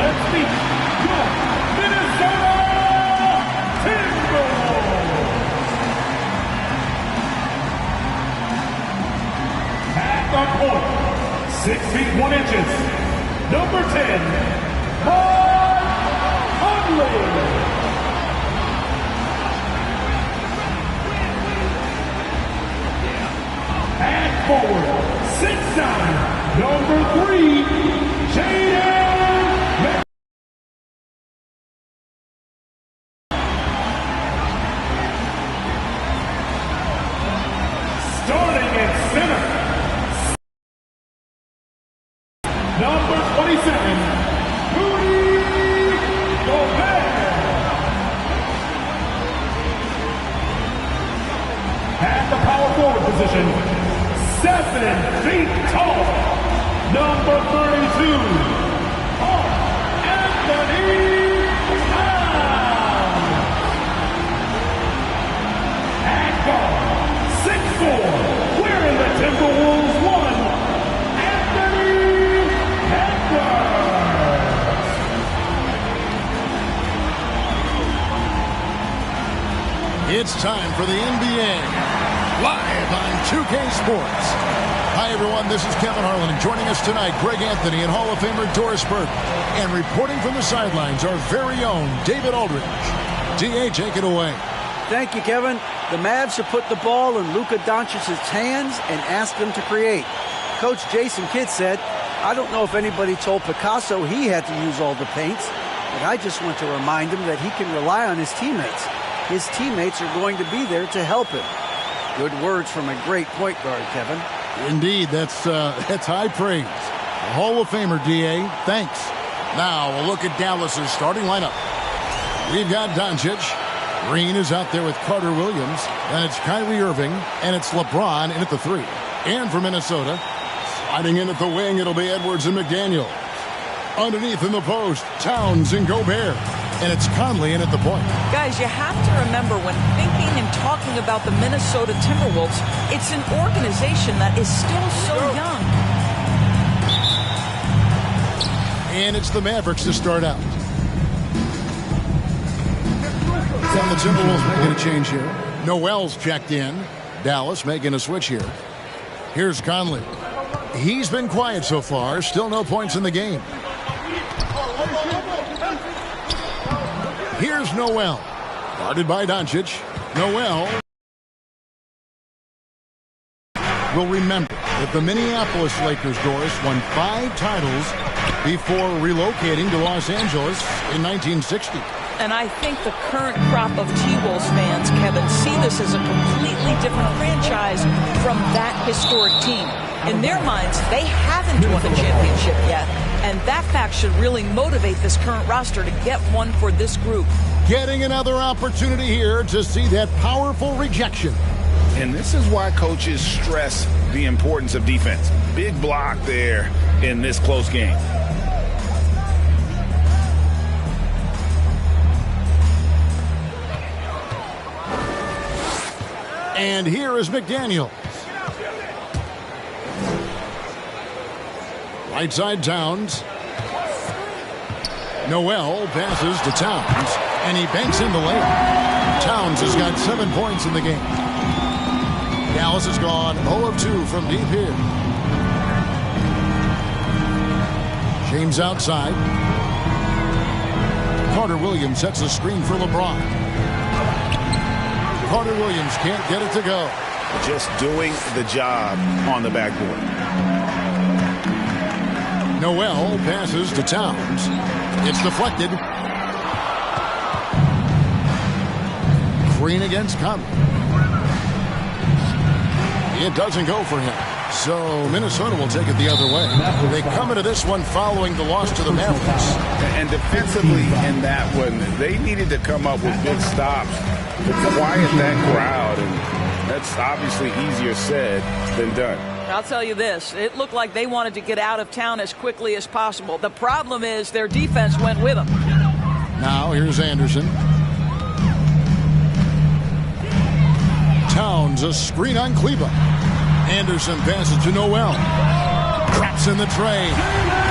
let's meet your Minnesota Timberwolves. At the point, 6 feet 1 inches, number 10, Mike Conley. At forward, 6'9", number 3, Jaden. Starting at center, number 27, Rudy Gobert. At the power forward position, 7 feet tall, number 32, Anthony Towns. At guard, 6'4", wearing the Timberwolves 1, Anthony Edwards. It's time for the NBA, live on 2K Sports. Hi, everyone. This is Kevin Harlan, and joining us tonight, Greg Anthony and Hall of Famer Doris Burke. And reporting from the sidelines, our very own David Aldridge. D.A., take it away. Thank you, Kevin. The Mavs have put the ball in Luka Doncic's hands and asked him to create. Coach Jason Kidd said, I don't know if anybody told Picasso he had to use all the paints, but I just want to remind him that he can rely on his teammates. His teammates are going to be there to help him. Good words from a great point guard, Kevin. Indeed, that's high praise. The Hall of Famer, D.A., thanks. Now, a look at Dallas's starting lineup. We've got Doncic. Green is out there with Carter Williams. Then it's Kyrie Irving, and it's LeBron in at the 3. And for Minnesota, sliding in at the wing, it'll be Edwards and McDaniel. Underneath in the post, Towns and Gobert. And it's Conley in at the point. Guys, you have to remember when thinking and talking about the Minnesota Timberwolves, it's an organization that is still so young. And it's the Mavericks to start out. From the Timberwolves making a change here. Noel's checked in. Dallas making a switch here. Here's Conley. He's been quiet so far. Still no points in the game. Here's Noel. Guarded by Doncic. Noel will remember that the Minneapolis Lakers, Doris, won 5 titles before relocating to Los Angeles in 1960. And I think the current crop of T-Wolves fans, Kevin, see this as a completely different franchise from that historic team. In their minds, they haven't won a championship yet, and that fact should really motivate this current roster to get one for this group. Getting another opportunity here to see that powerful rejection. And this is why coaches stress the importance of defense. Big block there in this close game. And here is McDaniel. Right side Towns. Noel passes to Towns, and he banks in the layup. Towns has got 7 points in the game. Dallas has gone 0 of 2 from deep here. James outside. Carter Williams sets a screen for LeBron. Carter Williams can't get it to go. Just doing the job on the backboard. Noel passes to Towns. It's deflected. Green against Conley. It doesn't go for him. So Minnesota will take it the other way. They come into this one following the loss to the Mavericks. And defensively in that one, they needed to come up with big stops to quiet that crowd. And that's obviously easier said than done. I'll tell you this, it looked like they wanted to get out of town as quickly as possible. The problem is their defense went with them. Now here's Anderson. Towns, a screen on Kleba. Anderson passes to Noel. Traps in the tray.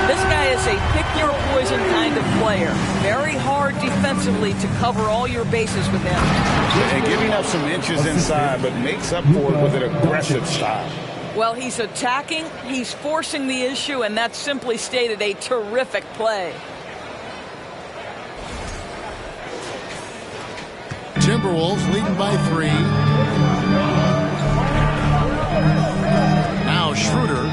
This guy is a pick-your-poison kind of player. Very hard defensively to cover all your bases with him. And giving up some inches inside, but makes up for it with an aggressive style. Well, he's attacking, he's forcing the issue, and that's simply stated a terrific play. Timberwolves leading by 3. Now Schroeder,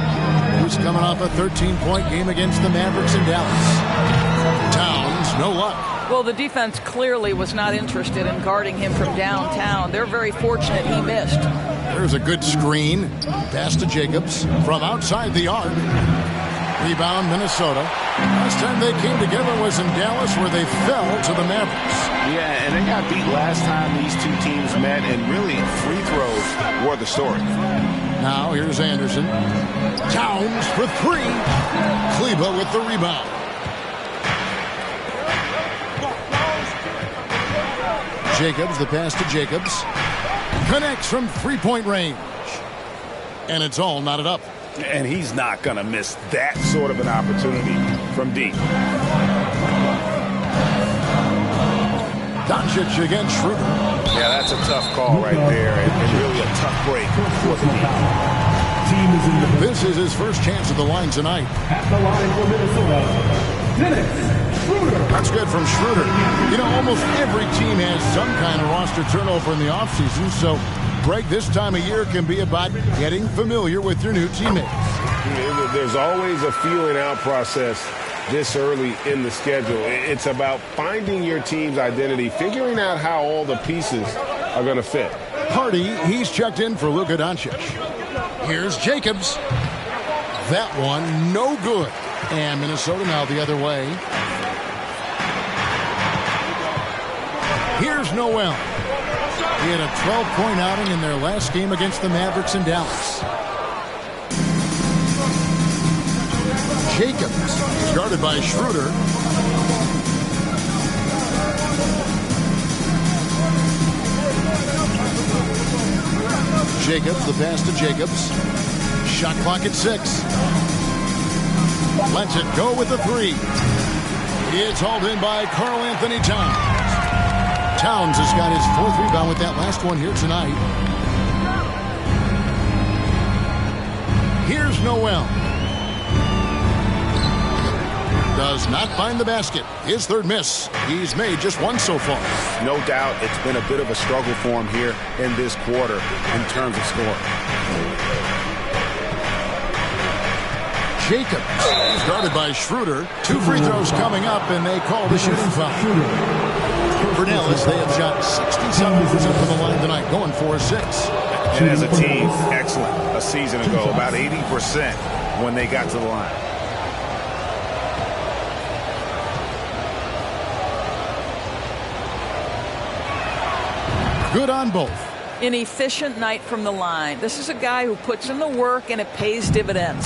who's coming off a 13-point game against the Mavericks in Dallas. Towns, no luck. Well, the defense clearly was not interested in guarding him from downtown. They're very fortunate he missed. There's a good screen. Pass to Jacobs from outside the arc. Rebound, Minnesota. Last time they came together was in Dallas, where they fell to the Mavericks. Yeah, and they got beat last time these two teams met, and really free throws were the story. Now here's Anderson. Towns for 3. Kleba with the rebound. Jacobs, the pass to Jacobs. Connects from three-point range. And it's all knotted up. And he's not going to miss that sort of an opportunity from deep. Doncic against Schroeder. Yeah, that's a tough call right there, and really a tough break for the team. This is his first chance at the line tonight. At the line for Minnesota, Dennis Schroeder. That's good from Schroeder. You know, almost every team has some kind of roster turnover in the offseason, so Greg, this time of year can be about getting familiar with your new teammates. There's always a feeling out process this early in the schedule. It's about finding your team's identity, figuring out how all the pieces are going to fit. Hardy, he's checked in for Luka Doncic. Here's Jacobs. That one, no good. And Minnesota now the other way. Here's Noel. He had a 12-point outing in their last game against the Mavericks in Dallas. Jacobs, guarded by Schroeder. Jacobs, the pass to Jacobs. Shot clock at 6. Lets it go with the 3. It's hauled in by Karl Anthony Towns. Towns has got his 4th rebound with that last one here tonight. Here's Noel. Does not find the basket. His 3rd miss. He's made just 1 so far. No doubt it's been a bit of a struggle for him here in this quarter in terms of scoring. Jacobs is guarded by Schroeder. 2 free throws coming up, and they call the shooting foul. For Dallas, they have shot 67% from the line tonight, going for 6. And as a team, excellent. A season ago, about 80% when they got to the line. Good on both. An efficient night from the line. This is a guy who puts in the work, and it pays dividends.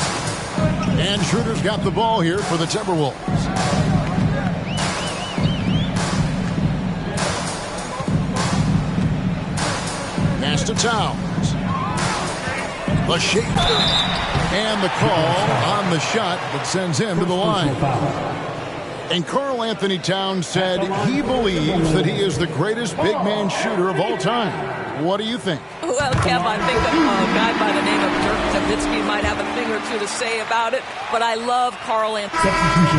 And Schroeder's got the ball here for the Timberwolves. Pass to Towns. The shake. And the call on the shot that sends him to the line. And Karl Anthony Towns said he believes that he is the greatest big man shooter of all time. What do you think? Well, Kev, I think that a guy by the name of Dirk Nowitzki might have a thing or two to say about it, but I love Karl Anthony.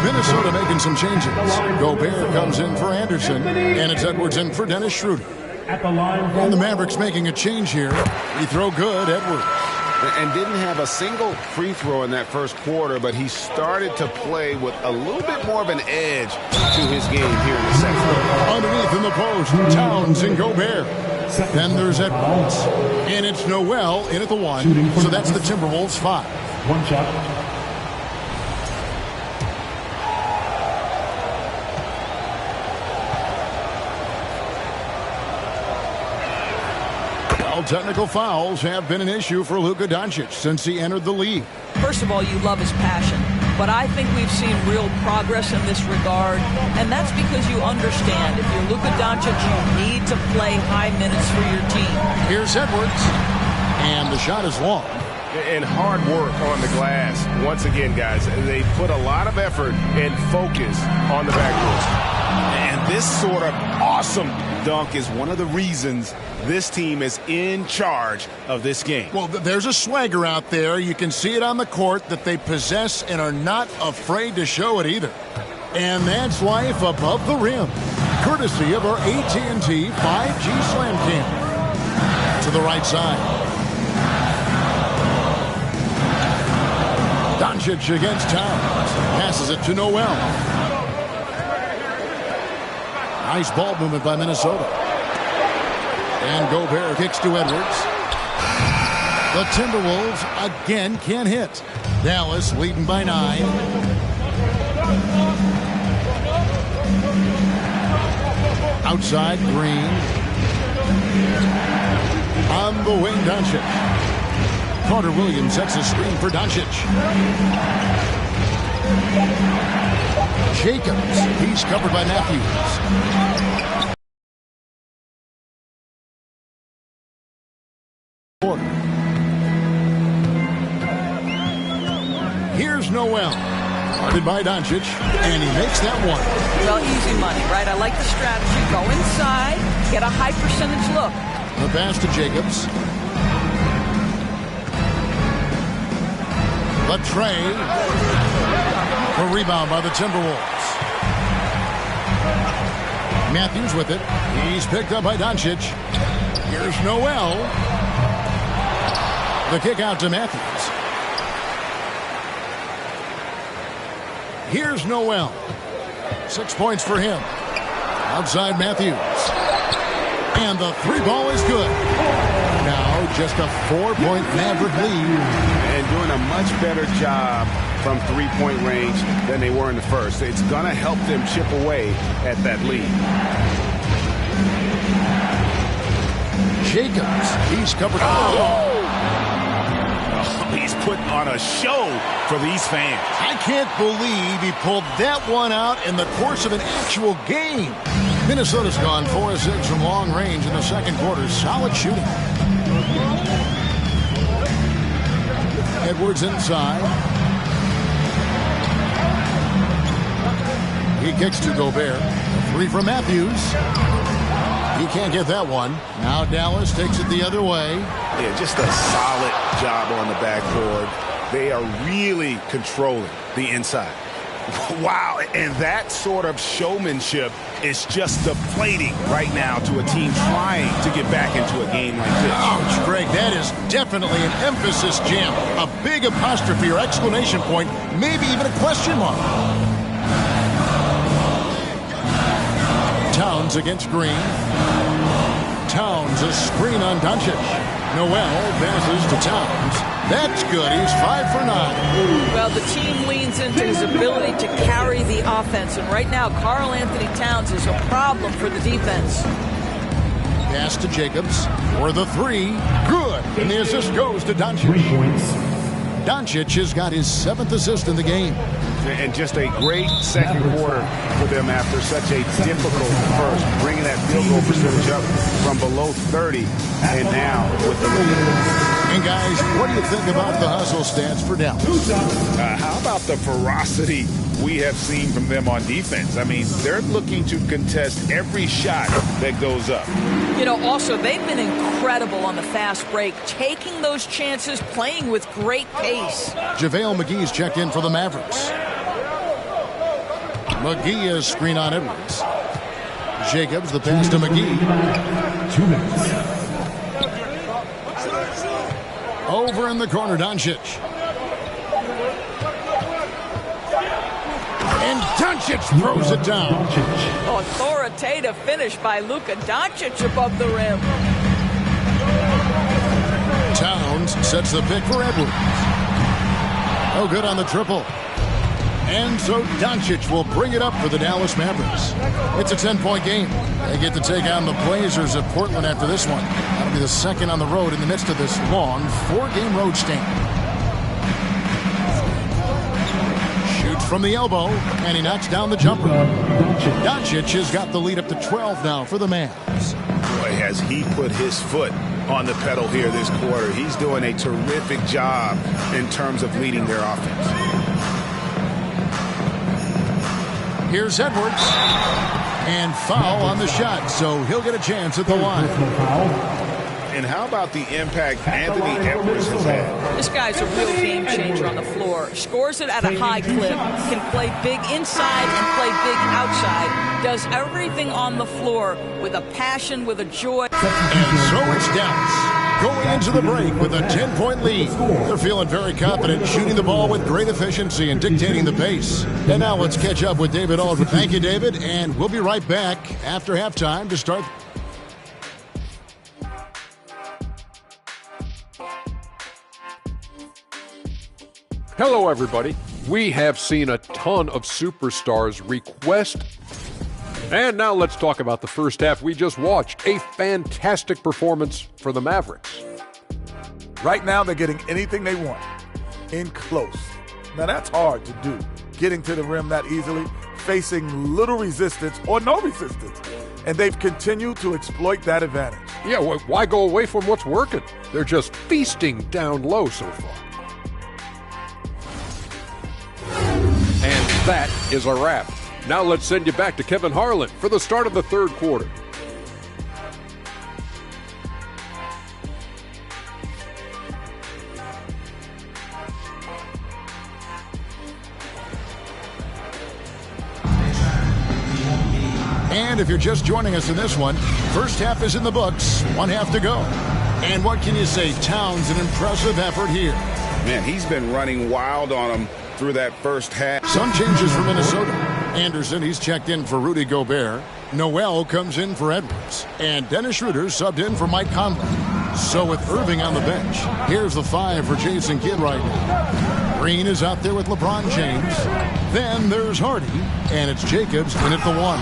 Minnesota making some changes. Gobert comes in for Anderson, and it's Edwards in for Dennis Schroeder. At the line, And the Mavericks making a change here. Free throw good, Edwards. And didn't have a single free throw in that first quarter, but he started to play with a little bit more of an edge to his game here in the second quarter. Underneath in the post, Towns and Gobert. Then there's Edwards. And it's Noel in at the 1. So that's the Timberwolves 5. 1 shot. Technical fouls have been an issue for Luka Doncic since he entered the league. First of all, you love his passion, but I think we've seen real progress in this regard, and that's because you understand if you're Luka Doncic, you need to play high minutes for your team. Here's Edwards, and the shot is long. And hard work on the glass. Once again, guys, they put a lot of effort and focus on the backboard. And this sort of awesome dunk is one of the reasons this team is in charge of this game. Well, there's a swagger out there. You can see it on the court that they possess and are not afraid to show it either. And that's life above the rim, courtesy of our AT&T 5G Slam Cam. To the right side. Doncic against Towns. Passes it to Noel. Nice ball movement by Minnesota. And Gobert kicks to Edwards. The Timberwolves again can't hit. Dallas leading by 9. Outside, Green. On the wing, Doncic. Carter Williams sets a screen for Doncic. Jacobs, he's covered by Matthews. Here's Noel. Guarded by Doncic, and he makes that one. Well, easy money, right? I like the strategy. Go inside, get a high percentage look. The pass to Jacobs. The tray. A rebound by the Timberwolves. Matthews with it. He's picked up by Doncic. Here's Noel. The kick out to Matthews. Here's Noel. 6 points for him. Outside Matthews. And the three ball is good. Now just a 4-point Maverick lead. And doing a much better job from three-point range than they were in the first. It's going to help them chip away at that lead. Jacobs, he's covered. He's putting on a show for these fans. I can't believe he pulled that one out in the course of an actual game. Minnesota's gone 4 of 6 from long range in the second quarter. Solid shooting. Edwards inside. He kicks to Gobert. 3 from Matthews. He can't get that one. Now Dallas takes it the other way. Yeah, just a solid job on the backboard. They are really controlling the inside. Wow, and that sort of showmanship is just deflating right now to a team trying to get back into a game like this. Ouch, Greg, that is definitely an emphasis jam. A big apostrophe or exclamation point, maybe even a question mark. Towns against Green. Towns, a screen on Doncic. Noel passes to Towns. That's good. He's 5 for 9. Well, the team leans into his ability to carry the offense. And right now, Karl Anthony Towns is a problem for the defense. Pass to Jacobs for the 3. Good. And the assist goes to Doncic. 3 points. Doncic has got his 7th assist in the game. And just a great second quarter for them after such a difficult first, bringing that field goal percentage up from below 30 and now with the lead. And guys, what do you think about the hustle stats for Dallas? How about the ferocity we have seen from them on defense? I mean, they're looking to contest every shot that goes up. You know, also, they've been incredible on the fast break, taking those chances, playing with great pace. JaVale McGee's checked in for the Mavericks. McGee is screen on Edwards. Jacobs, the pass to McGee. 2 minutes. Over in the corner, Doncic. And Doncic throws it down. Authoritative finish by Luka Doncic above the rim. Towns sets the pick for Edwards. Oh, good on the triple. And so Doncic will bring it up for the Dallas Mavericks. It's a 10-point game. They get to take on the Blazers of Portland after this one. That'll be the second on the road in the midst of this long 4-game road stint. Shoots from the elbow, and he knocks down the jumper. Doncic has got the lead up to 12 now for the Mavs. Boy, has he put his foot on the pedal here this quarter. He's doing a terrific job in terms of leading their offense. Here's Edwards. And foul on the shot, so he'll get a chance at the line. And how about the impact Anthony Edwards has had? This guy's a real game changer on the floor. Scores it at a high clip, can play big inside and play big outside, does everything on the floor with a passion, with a joy. And so it's Dallas going into the break with a 10-point lead. They're feeling very confident, shooting the ball with great efficiency and dictating the pace. And now let's catch up with David Aldridge. Thank you, David, and we'll be right back after halftime to start. Hello, everybody. We have seen a ton of superstars request. And now let's talk about the first half we just watched. A fantastic performance for the Mavericks. Right now, they're getting anything they want in close. Now, that's hard to do. Getting to the rim that easily, facing little resistance or no resistance. And they've continued to exploit that advantage. Yeah, why go away from what's working? They're just feasting down low so far. And that is a wrap. Now let's send you back to Kevin Harlan for the start of the third quarter. And if you're just joining us in this one, first half is in the books, one half to go. And what can you say? Towns, an impressive effort here. Man, he's been running wild on them through that first half. Some changes for Minnesota. Anderson, he's checked in for Rudy Gobert. Noel comes in for Edwards. And Dennis Schroeder subbed in for Mike Conley. So with Irving on the bench, here's the 5 for Jason Kidd right now. Green is out there with LeBron James. Then there's Hardy, and it's Jacobs in at the 1.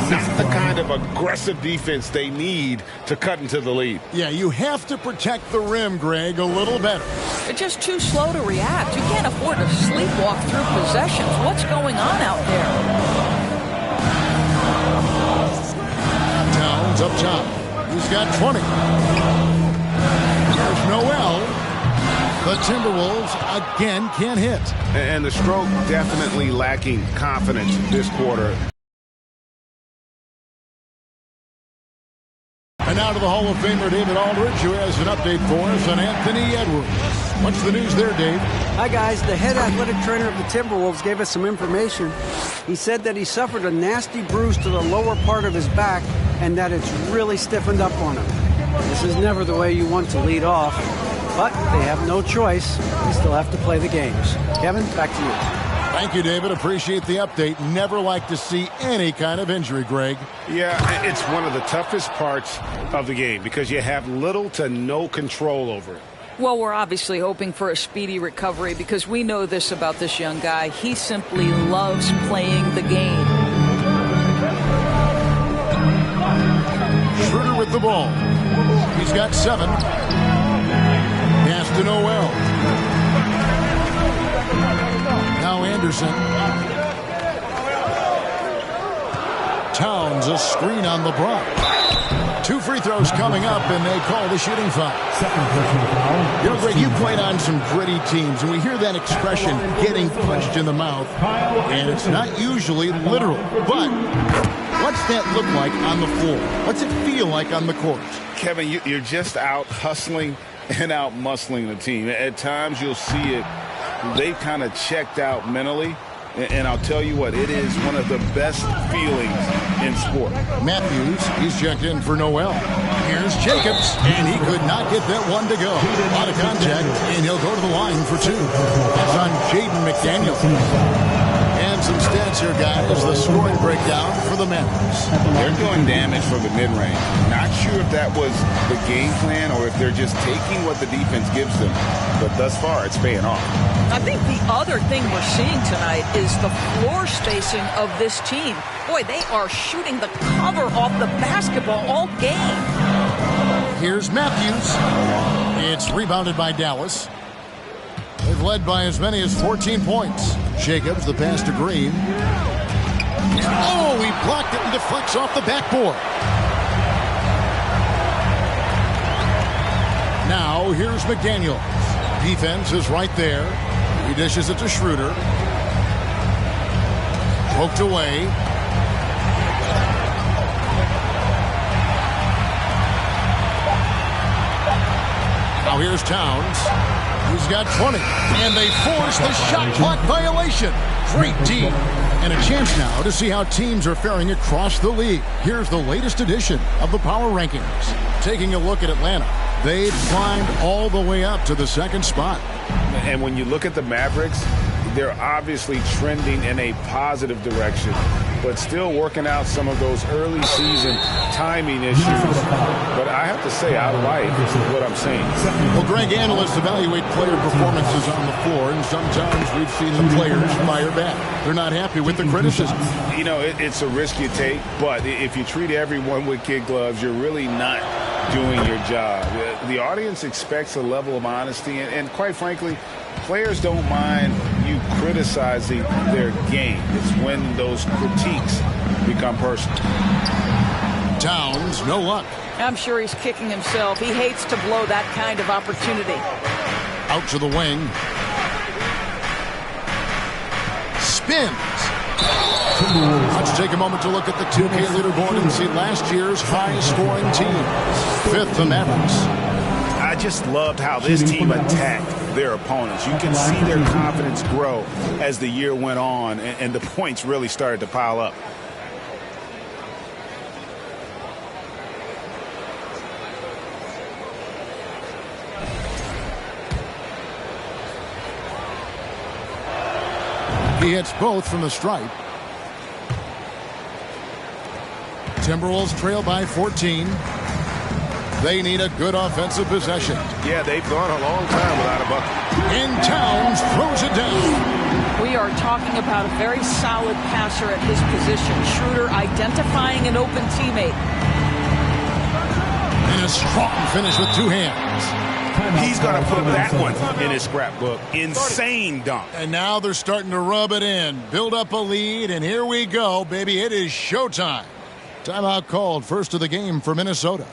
Not the kind of aggressive defense they need to cut into the lead. Yeah, you have to protect the rim, Greg, a little better. They're just too slow to react. You can't afford to sleepwalk through possessions. What's going on out there? Towns up top. He's got 20. There's Noel. The Timberwolves again can't hit. And the stroke definitely lacking confidence this quarter. And now to the Hall of Famer David Aldridge, who has an update for us on Anthony Edwards. What's the news there, Dave? Hi, guys. The head athletic trainer of the Timberwolves gave us some information. He said that he suffered a nasty bruise to the lower part of his back and that it's really stiffened up on him. This is never the way you want to lead off, but they have no choice. They still have to play the games. Kevin, back to you. Thank you, David. Appreciate the update. Never like to see any kind of injury, Greg. Yeah, it's one of the toughest parts of the game because you have little to no control over it. Well, we're obviously hoping for a speedy recovery because we know this about this young guy. He simply loves playing the game. Schroeder with the ball. He's got 7. Pass to Noel. Now Anderson. Towns, a screen on LeBron. 2 free throws coming up, and they call the shooting foul. You know, Greg, you played on some gritty teams, and we hear that expression, getting punched in the mouth, and it's not usually literal. But what's that look like on the floor? What's it feel like on the court? Kevin, you're just out hustling and out muscling the team. At times you'll see it. They've kind of checked out mentally, and I'll tell you what, it is one of the best feelings in sport. Matthews, he's checked in for Noel. Here's Jacobs, and he could not get that one to go. A lot of contact, and he'll go to the line for 2. That's on Jaden McDaniel. And some stats here, guys. The scoring breakdown for the Mavericks. They're doing damage from the mid-range. Not sure if that was the game plan or if they're just taking what the defense gives them. But thus far, it's paying off. I think the other thing we're seeing tonight is the floor spacing of this team. Boy, they are shooting the cover off the basketball all game. Here's Matthews. It's rebounded by Dallas. They've led by as many as 14 points. Jacobs, the pass to Green. Oh, he blocked it and deflects off the backboard. Now here's McDaniels. Defense is right there. He dishes it to Schroeder. Poked away. Now here's Towns. He's got 20. And they force the shot clock violation. Great D. And a chance now to see how teams are faring across the league. Here's the latest edition of the Power Rankings. Taking a look at Atlanta. They've climbed all the way up to the second spot. And when you look at the Mavericks, they're obviously trending in a positive direction, but still working out some of those early season timing issues. But I have to say, I like what I'm seeing. Well, Greg, analysts evaluate player performances on the floor, and sometimes we've seen the players fire back. They're not happy with the criticism. You know, it's a risk you take, but if you treat everyone with kid gloves, you're really not doing your job. The audience expects a level of honesty, and quite frankly, players don't mind you criticizing their game. It's when those critiques become personal. Towns, no luck. I'm sure he's kicking himself. He hates to blow that kind of opportunity. Out to the wing. Spins. Let's take a moment to look at the 2K leaderboard and see last year's high-scoring team. Fifth, the Mavericks. I just loved how this team attacked their opponents. You can see their confidence grow as the year went on, and the points really started to pile up. He hits both from the stripe. Timberwolves trail by 14. They need a good offensive possession. Yeah, they've gone a long time without a bucket. And Towns throws it down. We are talking about a very solid passer at his position. Schroeder identifying an open teammate. And a strong finish with two hands. He's going to put that one in his scrapbook. Insane dunk. And now they're starting to rub it in. Build up a lead, and here we go, baby. It is showtime. Timeout called, first of the game for Minnesota.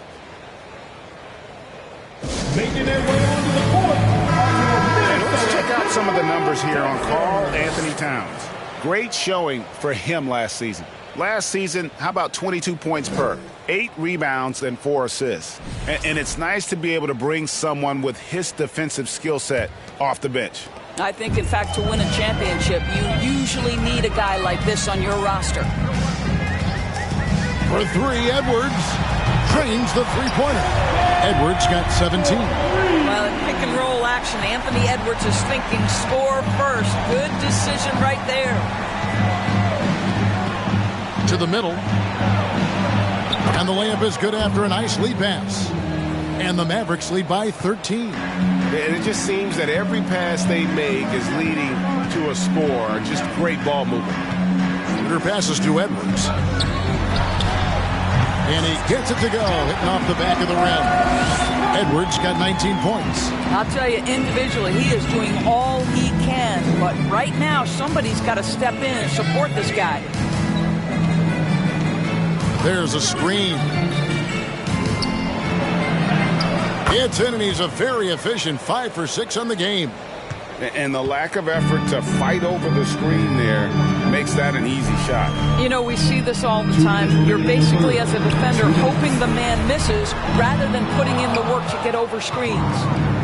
Making their way onto the court. And let's check out some of the numbers here on Karl Anthony Towns. Great showing for him last season. Last season, how about 22 points per, 8 rebounds, and 4 assists. And it's nice to be able to bring someone with his defensive skill set off the bench. I think, in fact, to win a championship, you usually need a guy like this on your roster. For three, Edwards trains the three-pointer. Edwards got 17. Well, in pick-and-roll action, Anthony Edwards is thinking score first. Good decision right there. To the middle. And the layup is good after a nice lead pass. And the Mavericks lead by 13. And it just seems that every pass they make is leading to a score. Just great ball movement. Shooter passes to Edwards. And he gets it to go, hitting off the back of the rim. Edwards got 19 points. I'll tell you, individually, he is doing all he can. But right now, somebody's got to step in and support this guy. There's a screen. It's in, and he's a very efficient 5 for 6 on the game. And the lack of effort to fight over the screen there makes that an easy shot. You know, we see this all the time. You're basically, as a defender, hoping the man misses rather than putting in the work to get over screens.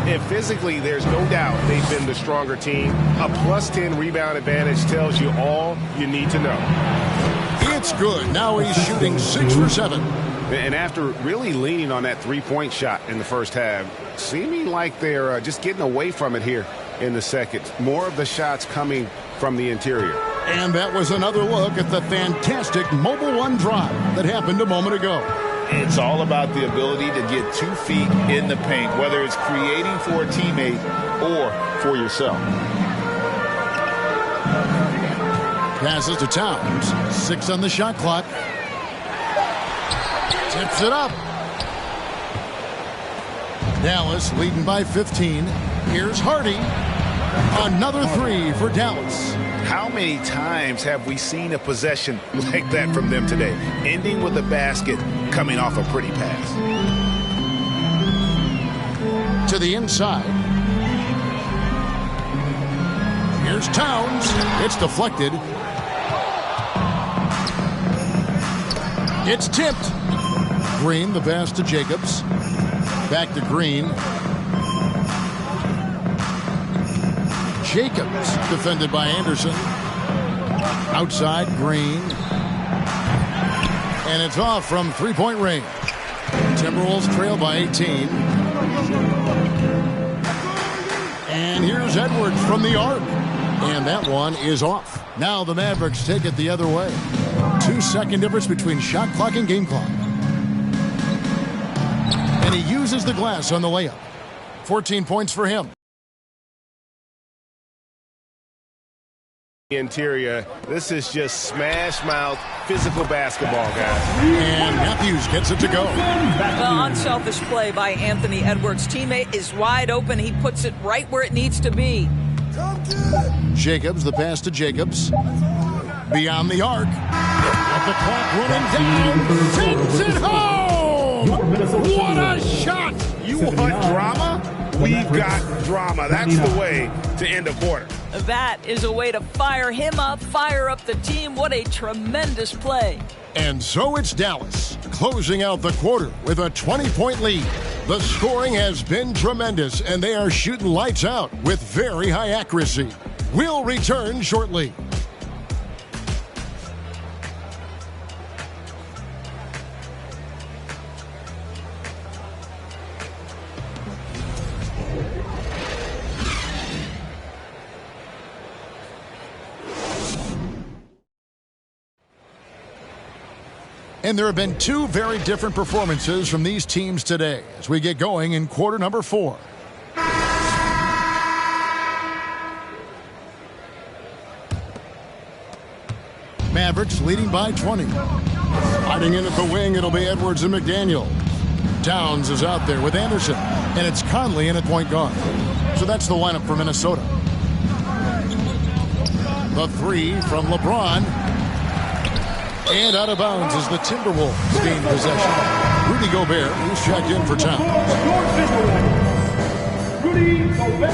And physically, there's no doubt they've been the stronger team. A plus 10 rebound advantage tells you all you need to know. It's good. Now he's shooting 6 for 7. And after really leaning on that three-point shot in the first half, seeming like they're just getting away from it here in the second. More of the shots coming from the interior. And that was another look at the fantastic Mobile One drive that happened a moment ago. It's all about the ability to get 2 feet in the paint, whether it's creating for a teammate or for yourself. Passes to Towns. 6 on the shot clock. Tips it up. Dallas leading by 15. Here's Hardy. Another 3 for Dallas. How many times have we seen a possession like that from them today? Ending with a basket coming off a pretty pass. To the inside. Here's Towns. It's deflected. It's tipped. Green, the pass to Jacobs. Back to Green. Jacobs, defended by Anderson. Outside, Green. And it's off from three-point range. Timberwolves trail by 18. And here's Edwards from the arc. And that one is off. Now the Mavericks take it the other way. 2-second difference between shot clock and game clock. And he uses the glass on the layup. 14 points for him. Interior, this is just smash mouth physical basketball, guys. And Matthews gets it to go. Well, unselfish play by Anthony Edwards. Teammate is wide open. He puts it right where it needs to be. Jacobs, the pass to Jacobs. Beyond the arc. With the clock running down. Takes it home! What a shot! You want drama? We've got drama. That's the way to end a quarter. That is a way to fire him up, fire up the team. What a tremendous play. And so it's Dallas, closing out the quarter with a 20-point lead. The scoring has been tremendous, and they are shooting lights out with very high accuracy. We'll return shortly. And there have been two very different performances from these teams today as we get going in quarter number 4. Mavericks leading by 20. Hiding in at the wing, it'll be Edwards and McDaniel. Towns is out there with Anderson, and it's Conley in at point guard. So that's the lineup for Minnesota. The three from LeBron. And out of bounds is the Timberwolves gain possession. Rudy Gobert, who's checked in for Towns. Rudy Gobert.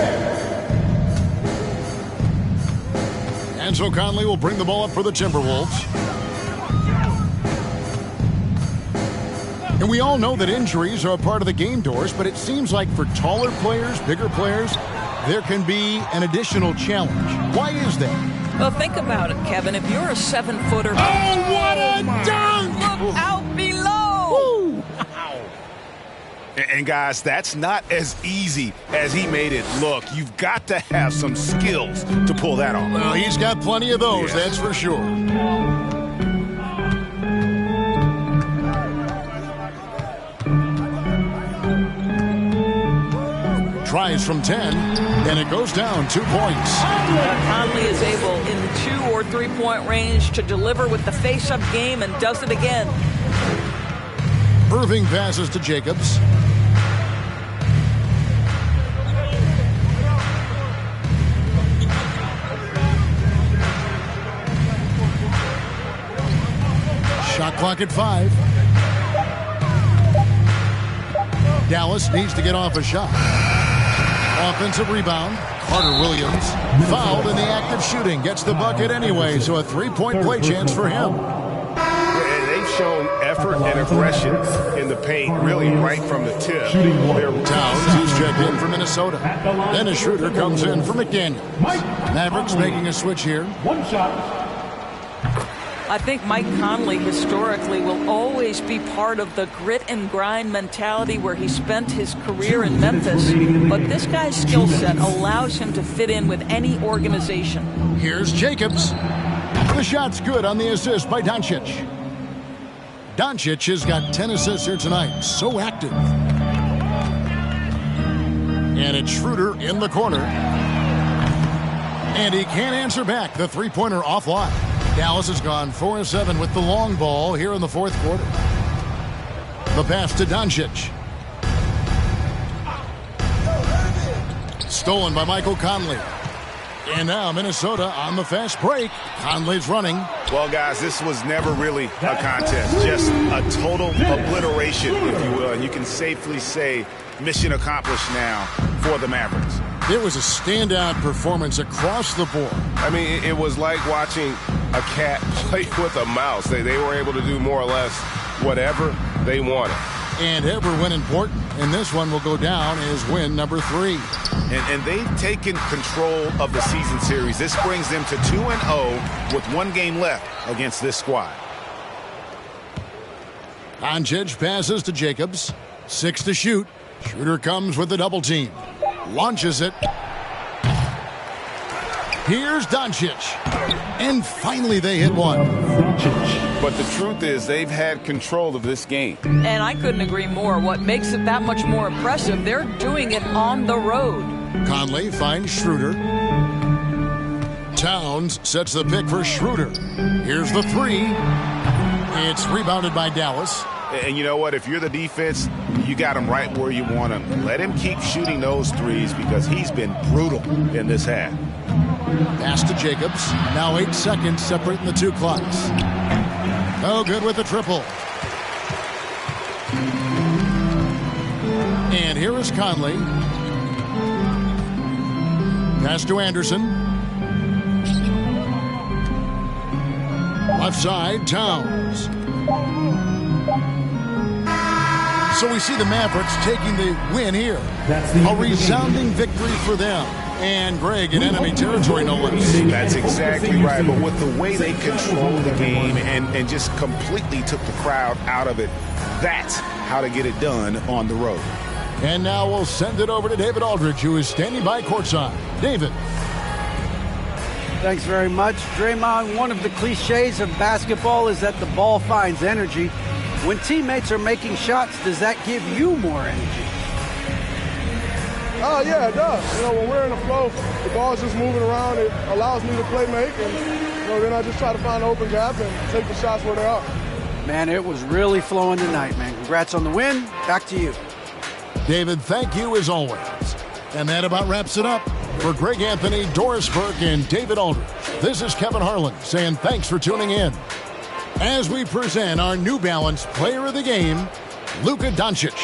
And so Conley will bring the ball up for the Timberwolves. And we all know that injuries are a part of the game, Doris, but it seems like for taller players, bigger players, there can be an additional challenge. Why is that? Well, think about it, Kevin. If you're a 7-footer... Oh, what a dunk! Look out below! And guys, that's not as easy as he made it look. You've got to have some skills to pull that off. Well, he's got plenty of those, Yes. that's for sure. Tries from 10, and it goes down 2 points. Conley is able in 2 or 3-point range to deliver with the face-up game and does it again. Irving passes to Jacobs. Shot clock at 5. Dallas needs to get off a shot. Offensive rebound. Carter Williams fouled in the act of shooting. Gets the bucket anyway, so a 3-point play chance for him. And they've shown effort and aggression in the paint, really right from the tip. Towns, who's checked in for Minnesota. Dennis Schroeder comes in for McDaniel. Mavericks making a switch here. One shot. I think Mike Conley historically will always be part of the grit and grind mentality where he spent his career in Memphis. But this guy's skill set allows him to fit in with any organization. Here's Jacobs. The shot's good on the assist by Doncic. Doncic has got 10 assists here tonight. So active. And it's Schroeder in the corner. And he can't answer back. The three-pointer offline. Dallas has gone 4-7 with the long ball here in the fourth quarter. The pass to Doncic. Stolen by Michael Conley. And now Minnesota on the fast break. Conley's running. Well, guys, this was never really a contest. Just a total obliteration, if you will. And you can safely say mission accomplished now for the Mavericks. It was a standout performance across the board. I mean, it was like watching a cat play with a mouse. They were able to do more or less whatever they wanted. And ever when important, and this one will go down as win number 3. And they've taken control of the season series. This brings them to 2-0 with 1 game left against this squad. Doncic passes to Jacobs. 6 to shoot. Schroeder comes with the double team. Launches it. Here's Doncic. And finally they hit one. But the truth is they've had control of this game. And I couldn't agree more. What makes it that much more impressive, they're doing it on the road. Conley finds Schroeder. Towns sets the pick for Schroeder. Here's the 3. It's rebounded by Dallas. And you know what? If you're the defense, you got him right where you want him. Let him keep shooting those threes because he's been brutal in this half. Pass to Jacobs. Now 8 seconds separating the 2 clocks. No good with the triple. And here is Conley. Pass to Anderson. Left side, Towns. So we see the Mavericks taking the win here. A resounding victory for them. And Greg in enemy territory, no less. That's exactly right. But with the way they controlled the game and just completely took the crowd out of it, that's how to get it done on the road. And now we'll send it over to David Aldridge, who is standing by courtside. David. Thanks very much. Draymond, one of the cliches of basketball is that the ball finds energy. When teammates are making shots, does that give you more energy? Oh, yeah, it does. You know, when we're in the flow, the ball's just moving around. It allows me to play make, and then I just try to find an open gap and take the shots where they are. Man, it was really flowing tonight, man. Congrats on the win. Back to you. David, thank you as always. And that about wraps it up. For Greg Anthony, Doris Burke, and David Aldridge, this is Kevin Harlan saying thanks for tuning in. As we present our New Balance Player of the Game, Luka Doncic.